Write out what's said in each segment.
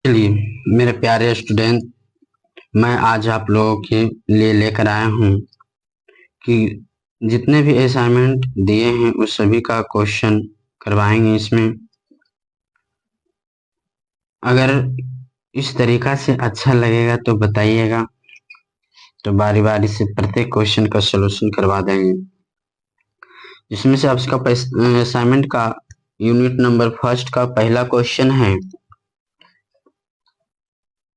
चलिए मेरे प्यारे स्टूडेंट, मैं आज आप लोगों के लिए लेकर आया हूँ कि जितने भी असाइनमेंट दिए हैं उस सभी का क्वेश्चन करवाएंगे इसमें। अगर इस तरीका से अच्छा लगेगा तो बताइएगा, तो बारी बारी से प्रत्येक क्वेश्चन का सलूशन करवा देंगे। इसमें से आपका असाइनमेंट का यूनिट नंबर फर्स्ट का पहला क्वेश्चन है।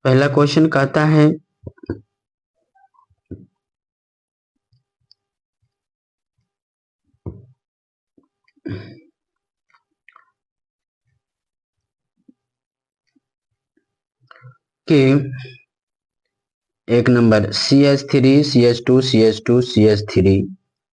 पहला क्वेश्चन कहता है कि एक number CH3 CH2 CH2 CH3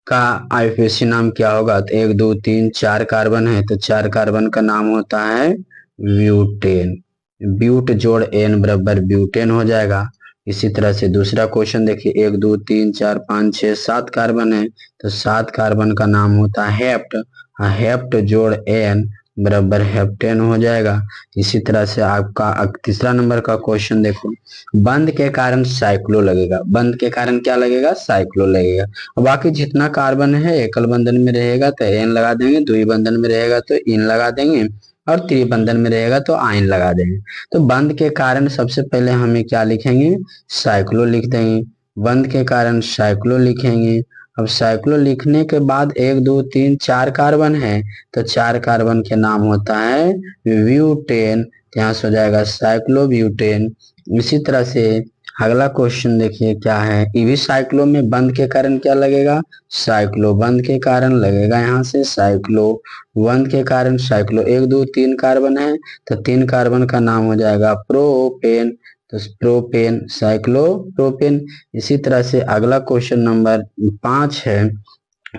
का आईयूपीएसी नाम क्या होगा। तो 1 2 3 4 कार्बन है, तो 4 कार्बन का नाम होता है ब्यूटेन। ब्यूट जोड़ एन बराबर ब्यूटेन हो जाएगा। इसी तरह से दूसरा क्वेश्चन देखिए, 1 2 3 4 5 6 7 कार्बन है, तो 7 कार्बन का नाम होता है हेप्ट। हेप्ट जोड़ एन बराबर हेप्टेन हो जाएगा। इसी तरह से आपका तीसरा नंबर का क्वेश्चन देखो, बंद के कारण साइक्लो लगेगा। बंद के कारण क्या लगेगा? साइक्लो लगेगा। बाकी जितना कार्बन है एकल बंधन में रहेगा तो एन लगा देंगे, द्वि बंधन में रहेगा तो इन लगा देंगे, और त्रिबंधन में रहेगा तो आयन लगा देंगे। तो बंद के कारण सबसे पहले हमें क्या लिखेंगे? साइक्लो लिख देंगे। बंद के कारण साइक्लो लिखेंगे। अब साइक्लो लिखने के बाद 1 2 3 4 कार्बन है, तो 4 कार्बन के नाम होता है ब्यूटेन। यहाँ से हो जाएगा साइक्लोब्यूटेन। इसी तरह से अगला क्वेश्चन देखिए क्या है। ईवी साइक्लो में बंद के कारण क्या लगेगा? साइक्लो। बंद के कारण लगेगा यहाँ से साइक्लो। बंद के कारण साइक्लो। 1 2 3 कार्बन है, तो 3 कार्बन का नाम हो जाएगा प्रोपेन। तो प्रोपेन, साइक्लो प्रोपेन। इसी तरह से अगला क्वेश्चन नंबर 5 है।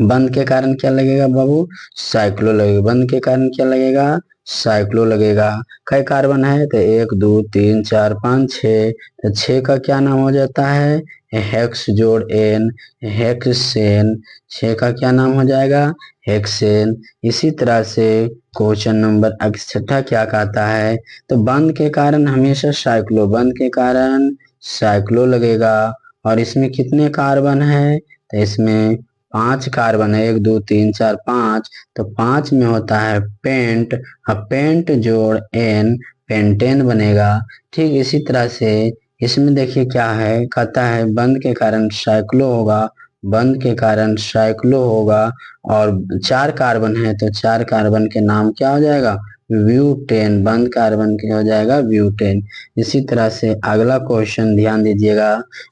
बंद के कारण क्या लगेगा बाबू? साइक्लो लगेगा। बंद के कारण क्या लगेगा? साइक्लो लगेगा। कई कार्बन है? तो 1 2 3 4 5 6, तो 6 का क्या नाम हो जाता है? हेक्स जोड़ एन, हेक्सेन। 6 का क्या नाम हो जाएगा? हेक्सेन। इसी तरह से क्वेश्चन नंबर छठा क्या कहता है? तो बंद के कारण हमेशा साइक्लो, बंद के कारण साइक्लो लगेगा। और इसमें कितने कार्बन है? तो इसमें 5 कार्बन है, 1 2 3 4 5, तो 5 में होता है पेंट। अब पेंट जोड़ एन, पेंटेन बनेगा। ठीक इसी तरह से इसमें देखिए क्या है, कहता है बंद के कारण साइक्लो होगा, बंद के कारण साइक्लो होगा। और 4 कार्बन है, तो 4 कार्बन के नाम क्या हो जाएगा? ब्यूटेन। बंद कार्बन के हो जाएगा ब्यूटेन। इसी तरह से अगला क्वेश्चन ध्यान दीजिएगा,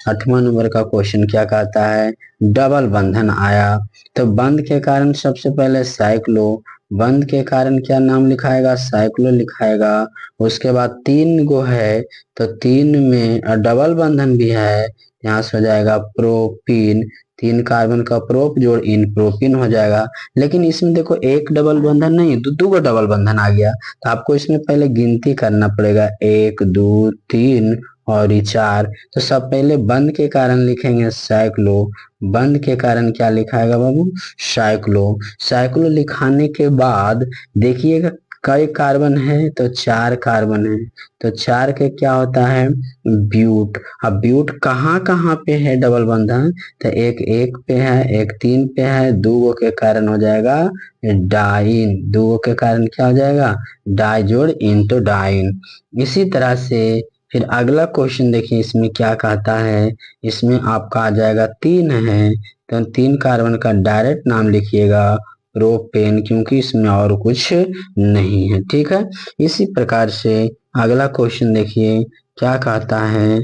8वां नंबर का क्वेश्चन क्या कहता है? डबल बंधन आया, तो बंद के कारण सबसे पहले साइक्लो। बंद के कारण क्या नाम लिखाएगा? साइक्लो लिखाएगा। उसके बाद 3 गो है, तो 3 में डबल बंधन भी है, यहाँ से हो जाएगा प्रोपीन। 3 कार्बन का प्रोप जोड़ इन, प्रोपीन हो जाएगा। लेकिन इसमें देखो एक डबल बंधन नहीं, दो गो डबल बंधन आ गया, तो आपको इसमें पहले गिनती करना पड़ेगा, 1 2 3 और ये 4। तो सब पहले बंद के कारण लिखेंगे साइक्लो। बंद के कारण क्या लिखाएगा बाबू? साइक्लो। साइक्लो लिखाने के बाद देखिएगा कई कार्बन है, तो 4 कार्बन है, तो 4 के क्या होता है? ब्यूट। अब ब्यूट कहाँ कहाँ पे है डबल बंधन? तो एक 1 पे है, एक 3 पे है, 2 के कारण हो जाएगा डाइन। 2 के कारण क्या हो जाएगा? डाई जोड़ इन, तो डाइन। इसी तरह से फिर अगला क्वेश्चन देखिए, इसमें क्या कहता है? इसमें आपका आ जाएगा 3 है, तो 3 कार्बन का डायरेक्ट नाम लिखिएगा प्रोपेन, क्योंकि इसमें और कुछ नहीं है। ठीक है, इसी प्रकार से अगला क्वेश्चन देखिए क्या कहता है।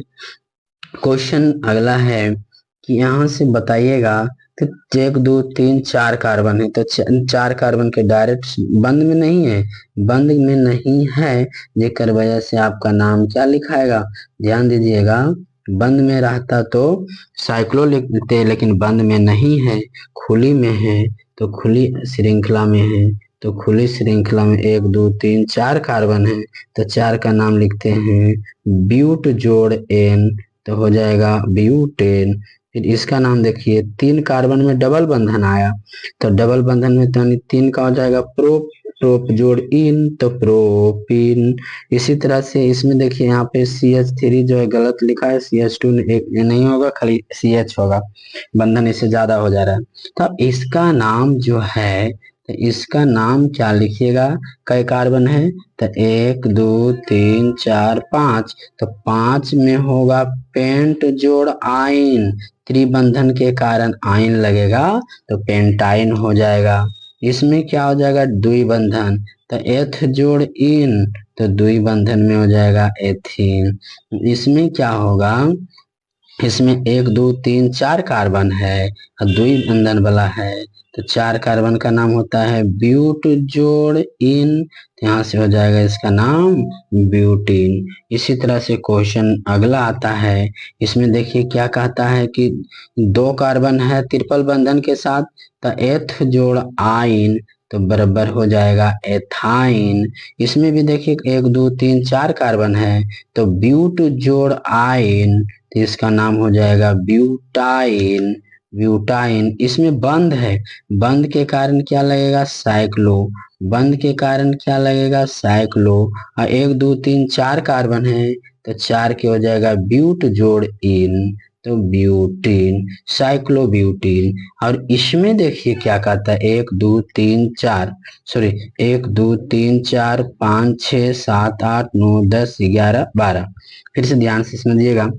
क्वेश्चन अगला है कि यहाँ से बताइएगा कि 1 2 3 4 कार्बन है, तो 4 कार्बन के डायरेक्ट बंद में नहीं है, बंद में नहीं है, जेकर वजह से आपका नाम क्या लिखाएगा? ध्यान दीजिएगा, बंद में रहता तो साइक्लो लिखते, लेकिन बंद में नहीं है, खुली में है, तो खुली श्रृंखला में है, तो खुली श्रृंखला में 1 2 3 4 कार्बन है, तो 4 का नाम लिखते हैं ब्यूट जोड़ एन, तो हो जाएगा ब्यूटेन। फिर इसका नाम देखिए, 3 कार्बन में डबल बंधन आया, तो डबल बंधन में तो 3 का हो जाएगा प्रोप जोड़ इन तो प्रोपिन। इसी तरह से इसमें देखिए यहाँ पे CH3 जो है गलत लिखा है, CH2 नहीं होगा, खाली CH होगा, बंधन इससे ज्यादा हो जा रहा है। तो इसका नाम जो है, तो इसका नाम क्या लिखिएगा, कई कार्बन है, तो 1 2 3 4 5, तो 5 में होगा पेंट जोड़ आइन, त्रिबंधन के कारण आइन लगेगा तो पेंटाइन हो जाएगा। इसमें क्या हो जाएगा, द्विबंधन, तो एथ जोड़ इन तो द्विबंधन में हो जाएगा एथीन। इसमें क्या होगा, इसमें 1 2 3 4 कार्बन है और द्विबंधन वाला है, तो 4 कार्बन का नाम होता है ब्यूट जोड़ इन, तो यहाँ से हो जाएगा इसका नाम ब्यूटीन। इसी तरह से क्वेश्चन अगला आता है, इसमें देखिए क्या कहता है कि 2 कार्बन है ट्रिपल बंधन के साथ, तो एथ जोड़ आइन तो बराबर हो जाएगा एथाइन। इसमें भी देखिए 1 2 3 4 कार्बन है, तो ब्यूट जोड़ आइन तो इसका नाम हो जाएगा ब्यूटाइन, ब्यूटाइन। इसमें बंध है, बंध के कारण क्या लगेगा, साइक्लो, बंध के कारण क्या लगेगा, साइक्लो। और 1 2 3 4 कार्बन है, तो 4 के हो जाएगा ब्यूट जोड़ इन तो ब्यूटीन, साइक्लोब्यूटीन। और इसमें देखिए क्या कहता है, 1 2 3 4 सॉरी 1 2 3 4 5 6 7 8 9 10 11 12, फिर से ध्यान से समझिएगा,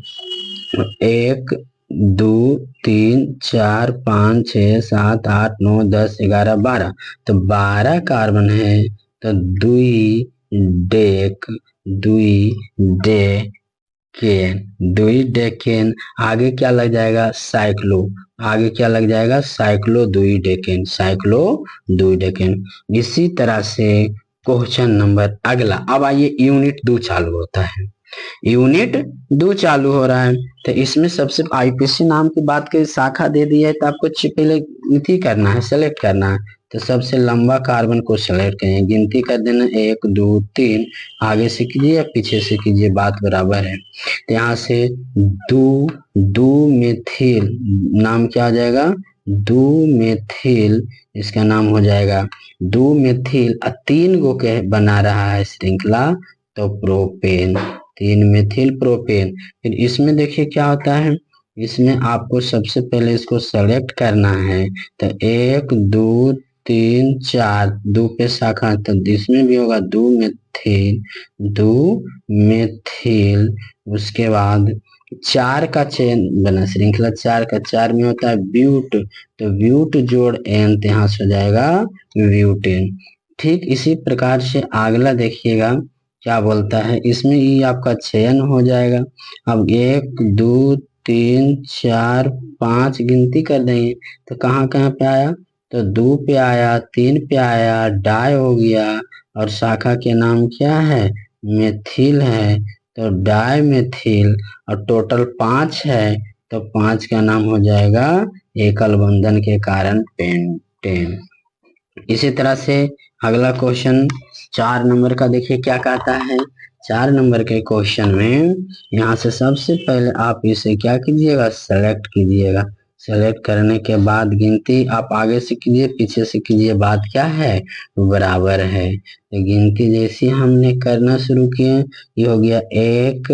1 2 3 4 5 6 7 8 9 10 11 12, तो 12 कार्बन है, तो दुई डेक, दुई डेकेन, दुई डेकेन। आगे क्या लग जाएगा, साइक्लो, आगे क्या लग जाएगा, साइक्लो दुई डेकेन, साइक्लो दुई डेकेन। इसी तरह से क्वेश्चन नंबर अगला, अब आइए यूनिट 2 चालू होता है, यूनिट 2 चालू हो रहा है। तो इसमें सबसे आईपीसी नाम की बात करें, शाखा दे दी है, तो आपको पहले गिनती करना है, सेलेक्ट करना है, तो सबसे लंबा कार्बन को सेलेक्ट करें, गिनती कर देना 1 2 3, आगे से कीजिए या पीछे से कीजिए, बात बराबर है। तो यहाँ से दू मेथिल नाम क्या हो जाएगा, दू मेथिल, इसका नाम हो जाएगा दू मेथिल, 3 गो के बना रहा है श्रृंखला, तो प्रोपेन, 3 मेथिल प्रोपेन। फिर इसमें देखिए क्या होता है, इसमें आपको सबसे पहले इसको सेलेक्ट करना है, तो 1 2 3 4, 2 पे शाखा, तो इसमें भी होगा दो मेथिल। उसके बाद 4 का चयन बना, श्रृंखला 4 का, 4 में होता है ब्यूट, तो ब्यूट जोड़ एन, तो यहाँ से हो जाएगा ब्यूटेन। ठीक इसी प्रकार से अगला देखिएगा क्या बोलता है, इसमें ही आपका चयन हो जाएगा। अब 1 2 3 4 5 गिनती कर देंगे, तो कहाँ कहाँ पे आया, तो 2 पे आया, 3 पे आया, डाई हो गया, और शाखा के नाम क्या है, मेथिल है, तो डाई मेथिल, और टोटल 5 है, तो 5 का नाम हो जाएगा एकल बंधन के कारण पेंटेन। इसी तरह से अगला क्वेश्चन 4 नंबर का देखिए क्या कहता है, 4 नंबर के क्वेश्चन में यहाँ से सबसे पहले आप इसे क्या कीजिएगा, सेलेक्ट कीजिएगा, सेलेक्ट करने के बाद गिनती आप आगे से कीजिए पीछे से कीजिए, बात क्या है, बराबर है। तो गिनती जैसी हमने करना शुरू किए, ये हो गया 1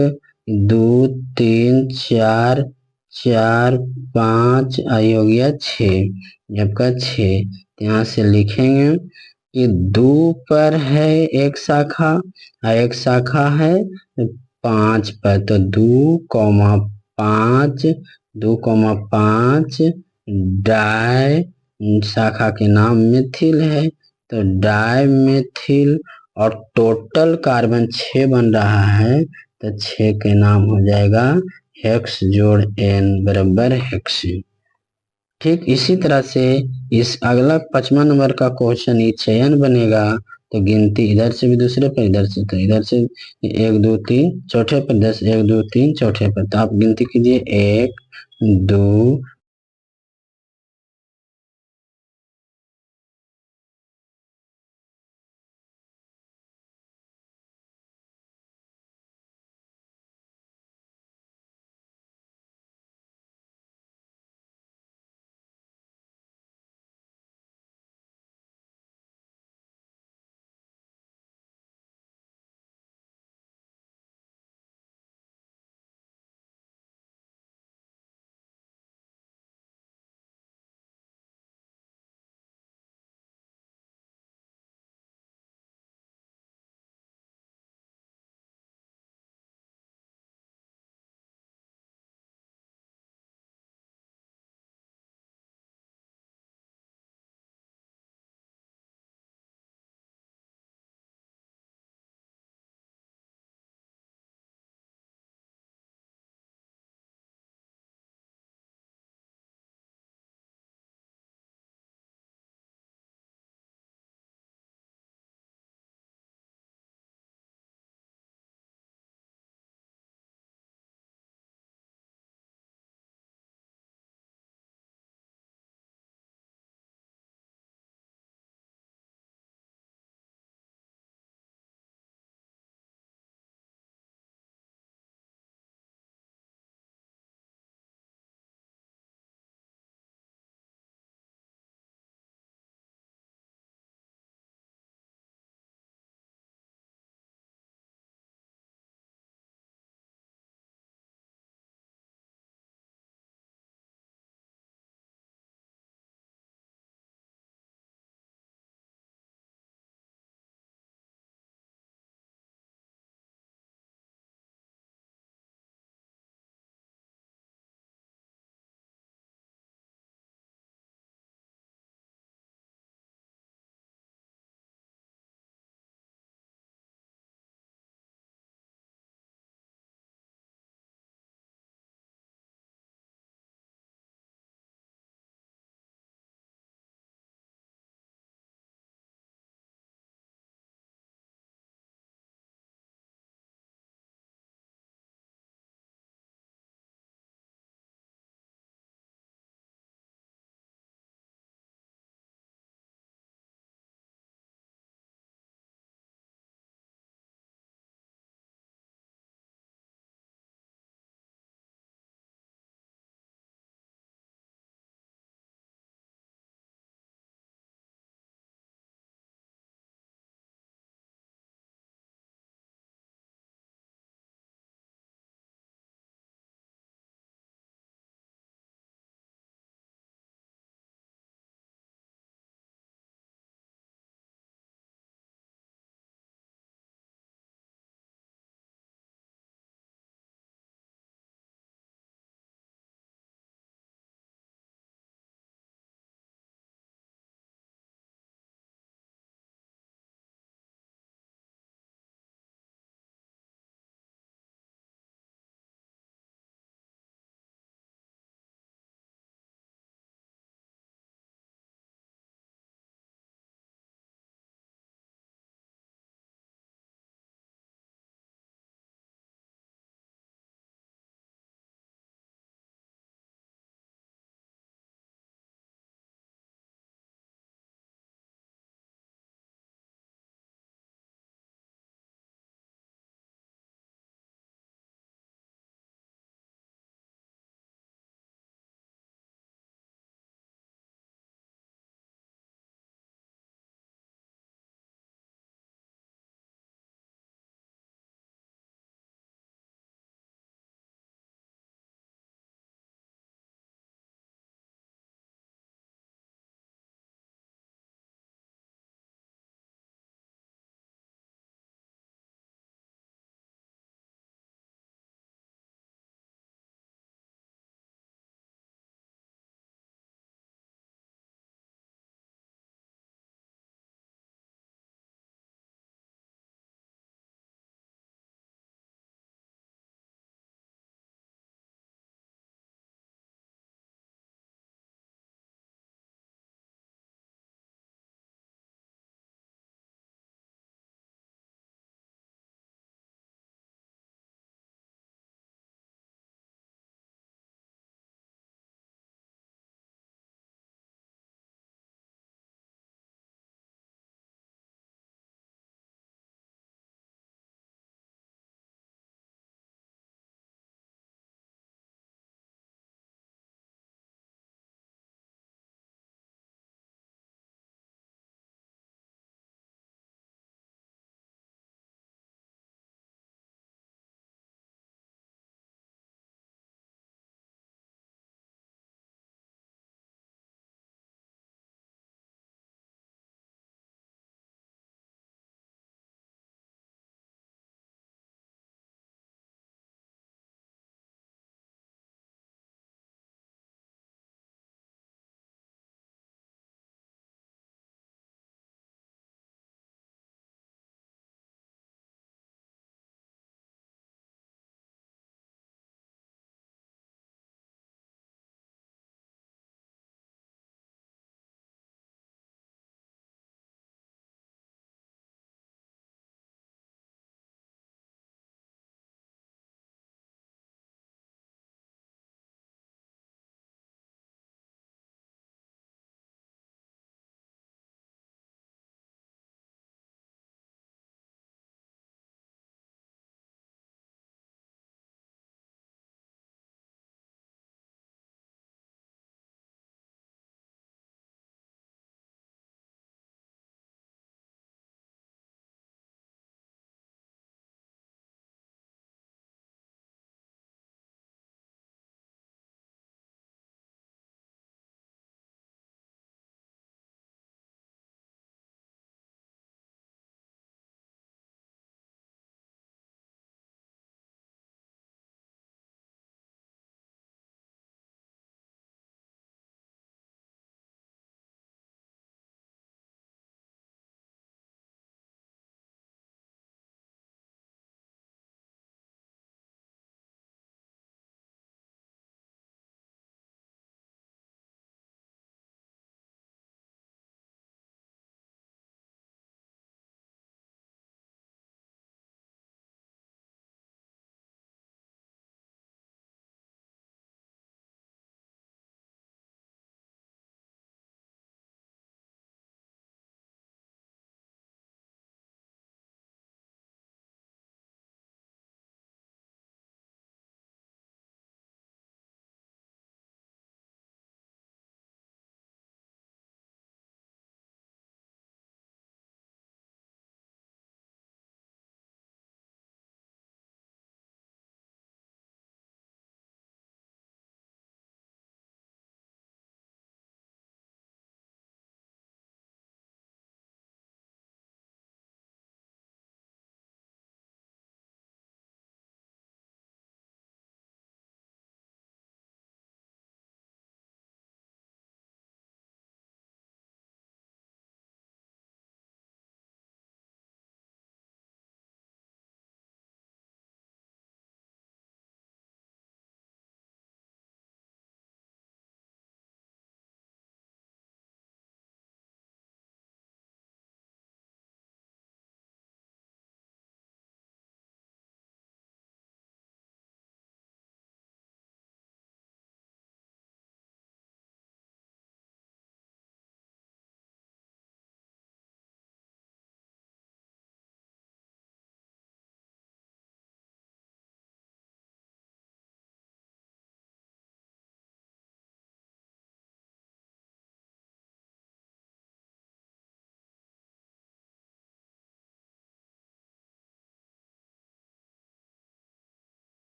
2 3 4 4 5, आई हो गया 6, जबकि 6, यहाँ से लिखेंगे कि 2 पर है एक शाखा और एक शाखा है 5 पर, तो 2,5 2,5 डाई, शाखा के नाम मेथिल है, तो डाई मेथिल, और टोटल कार्बन 6 बन रहा है, तो 6 के नाम हो जाएगा हेक्स जोड़ एन बराबर हेक्सेन। ठीक इसी तरह से इस अगला 5वां नंबर का क्वेश्चन ये चयन बनेगा, तो गिनती इधर से भी दूसरे पर, इधर से, तो इधर से 1 2 3 चौथे पर 10, 1 2 3 चौथे पर, तो आप गिनती कीजिए 1 2